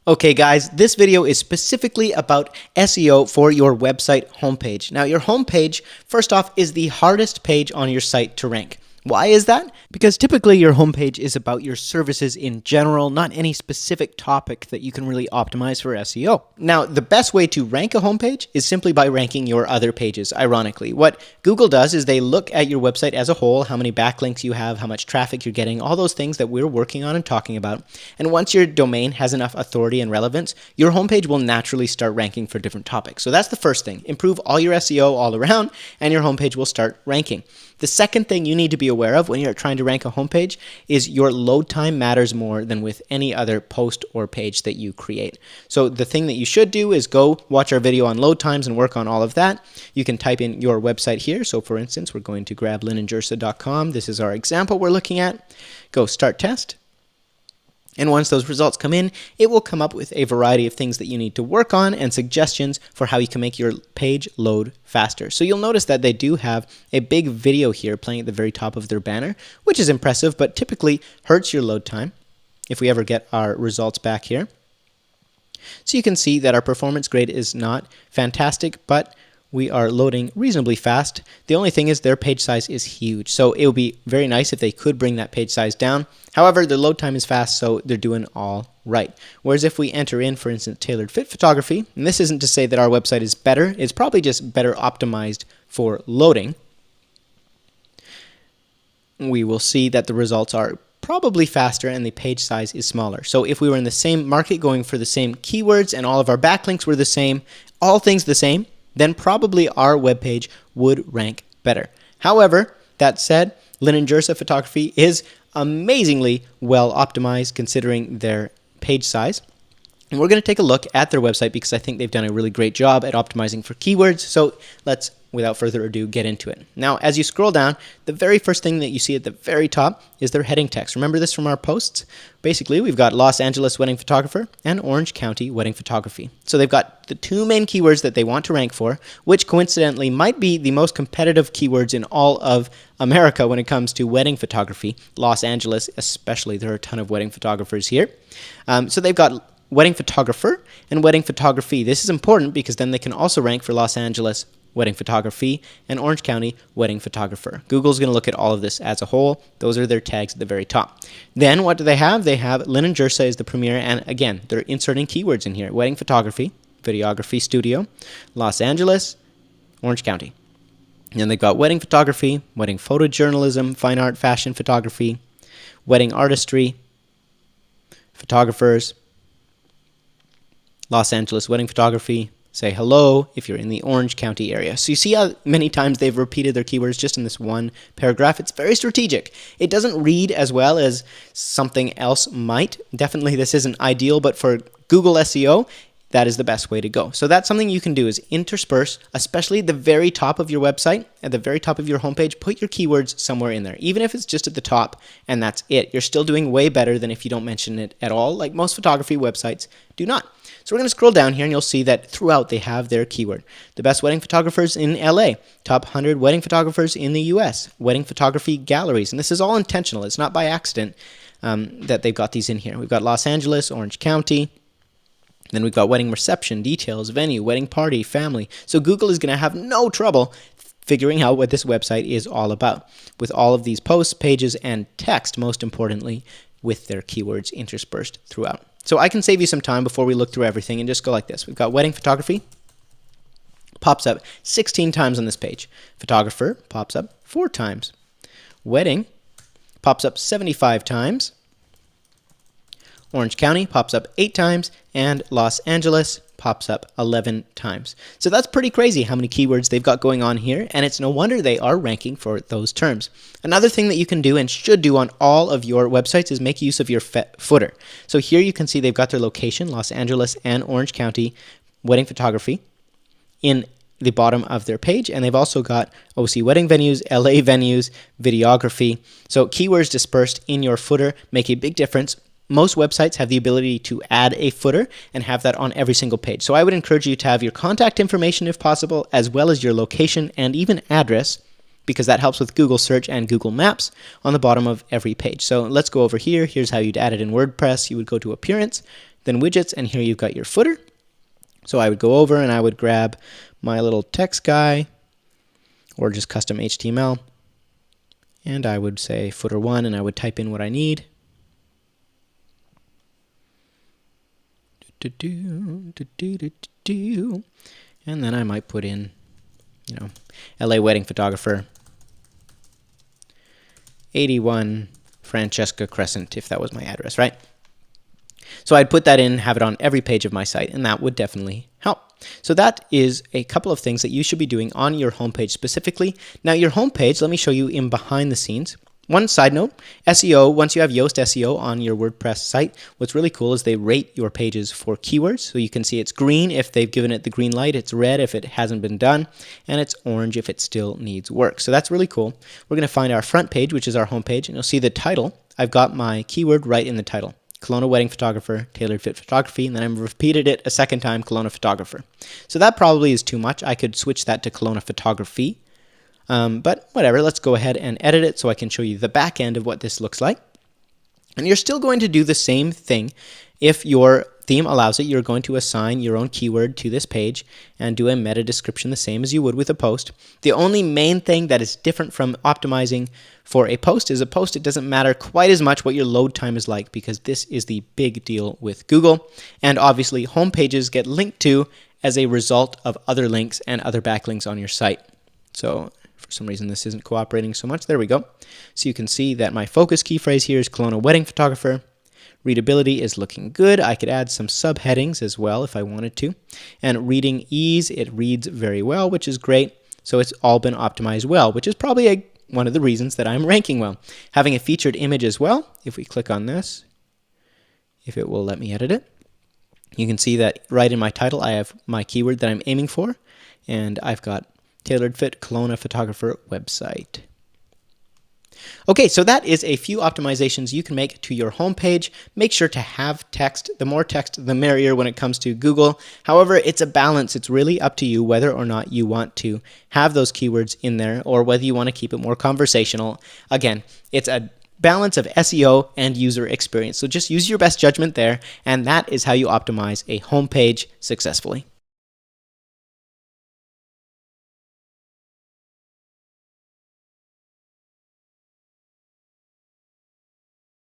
Okay guys, this video is specifically about SEO for your website homepage. Now your homepage, first off, is the hardest page on your site to rank. Why is that? Because typically your homepage is about your services in general, not any specific topic that you can really optimize for SEO. Now, the best way to rank a homepage is simply by ranking your other pages, ironically. What Google does is they look at your website as a whole, how many backlinks you have, how much traffic you're getting, all those things that we're working on and talking about. And once your domain has enough authority and relevance, your homepage will naturally start ranking for different topics. So that's the first thing. Improve all your SEO all around, and your homepage will start ranking. The second thing you need to be aware of when you're trying to rank a homepage is your load time matters more than with any other post or page that you create. So the thing that you should do is go watch our video on load times and work on all of that. You can type in your website here. So for instance, we're going to grab linenjersa.com. This is our example we're looking at. Go start test. And once those results come in, it will come up with a variety of things that you need to work on and suggestions for how you can make your page load faster. So you'll notice that they do have a big video here playing at the very top of their banner, which is impressive, but typically hurts your load time if we ever get our results back here. So you can see that our performance grade is not fantastic, but we are loading reasonably fast. The only thing is their page size is huge. So it would be very nice if they could bring that page size down. However, their load time is fast, so they're doing all right. Whereas if we enter in, for instance, tailored fit photography, and this isn't to say that our website is better, it's probably just better optimized for loading, we will see that the results are probably faster and the page size is smaller. So if we were in the same market going for the same keywords and all of our backlinks were the same, all things the same, then probably our webpage would rank better. However, that said, Linen Jersa Photography is amazingly well optimized considering their page size. And we're going to take a look at their website because I think they've done a really great job at optimizing for keywords. So let's, without further ado, get into it. Now, as you scroll down, the very first thing that you see at the very top is their heading text. Remember this from our posts? Basically, we've got Los Angeles wedding photographer and Orange County wedding photography. So they've got the two main keywords that they want to rank for, which coincidentally might be the most competitive keywords in all of America when it comes to wedding photography. Los Angeles especially, there are a ton of wedding photographers here. So they've got wedding photographer and wedding photography. This is important because then they can also rank for Los Angeles wedding photography and Orange County wedding photographer. Google's going to look at all of this as a whole. Those are their tags at the very top. Then what do they have? They have Linen Jersa is the premier, and again, they're inserting keywords in here. Wedding photography, videography studio, Los Angeles, Orange County. And then they've got wedding photography, wedding photojournalism, fine art, fashion photography, wedding artistry, photographers, Los Angeles wedding photography, say hello if you're in the Orange County area. So you see how many times they've repeated their keywords just in this one paragraph. It's very strategic. It doesn't read as well as something else might. Definitely this isn't ideal, but for Google SEO, that is the best way to go. So that's something you can do is intersperse, especially at the very top of your website, at the very top of your homepage, put your keywords somewhere in there. Even if it's just at the top and that's it, you're still doing way better than if you don't mention it at all, like most photography websites do not. So we're going to scroll down here and you'll see that throughout they have their keyword. The best wedding photographers in LA, top 100 wedding photographers in the US, wedding photography galleries. And this is all intentional. It's not by accident that they've got these in here. We've got Los Angeles, Orange County. Then we've got wedding reception, details, venue, wedding party, family. So Google is going to have no trouble figuring out what this website is all about with all of these posts, pages, and text, most importantly, with their keywords interspersed throughout. So I can save you some time before we look through everything and just go like this. We've got wedding photography, pops up 16 times on this page. Photographer pops up 4 times. Wedding pops up 75 times. Orange County pops up 8 times, and Los Angeles pops up 11 times. So that's pretty crazy how many keywords they've got going on here, and it's no wonder they are ranking for those terms. Another thing that you can do and should do on all of your websites is make use of your footer. So here you can see they've got their location, Los Angeles and Orange County wedding photography, in the bottom of their page, and they've also got OC wedding venues, LA venues, videography. So keywords dispersed in your footer make a big difference. Most websites have the ability to add a footer and have that on every single page. So I would encourage you to have your contact information if possible, as well as your location and even address, because that helps with Google search and Google Maps on the bottom of every page. So let's go over here. Here's how you'd add it in WordPress. You would go to Appearance, Then widgets, and here you've got your footer. So I would go over and I would grab my little text guy or just custom HTML, and I would say footer 1, and I would type in what I need. And then I might put in, LA wedding photographer, 81 Francesca Crescent, if that was my address, right? So I'd put that in, have it on every page of my site, and that would definitely help. So that is a couple of things that you should be doing on your homepage specifically. Now your homepage, let me show you in behind the scenes. One side note, SEO, once you have Yoast SEO on your WordPress site, what's really cool is they rate your pages for keywords. So you can see it's green if they've given it the green light, it's red if it hasn't been done, and it's orange if it still needs work. So that's really cool. We're going to find our front page, which is our homepage, and you'll see the title. I've got my keyword right in the title. Kelowna wedding photographer, tailored fit photography, and then I've repeated it a second time, Kelowna photographer. So that probably is too much. I could switch that to Kelowna photography. But whatever, let's go ahead and edit it so I can show you the back end of what this looks like. And you're still going to do the same thing. If your theme allows it, you're going to assign your own keyword to this page and do a meta description the same as you would with a post. The only main thing that is different from optimizing for a post is a post, it doesn't matter quite as much what your load time is like, because this is the big deal with Google. And obviously, home pages get linked to as a result of other links and other backlinks on your site. So for some reason, this isn't cooperating so much. There we go. So you can see that my focus key phrase here is Kelowna wedding photographer. Readability is looking good. I could add some subheadings as well if I wanted to. And reading ease, it reads very well, which is great. So it's all been optimized well, which is probably one of the reasons that I'm ranking well. Having a featured image as well, if we click on this, if it will let me edit it, you can see that right in my title, I have my keyword that I'm aiming for, and I've got tailored fit Kelowna photographer website. Okay, so that is a few optimizations you can make to your homepage. Make sure to have text. The more text, the merrier when it comes to Google. However, it's a balance. It's really up to you whether or not you want to have those keywords in there or whether you want to keep it more conversational. Again, it's a balance of SEO and user experience. So just use your best judgment there, and that is how you optimize a homepage successfully.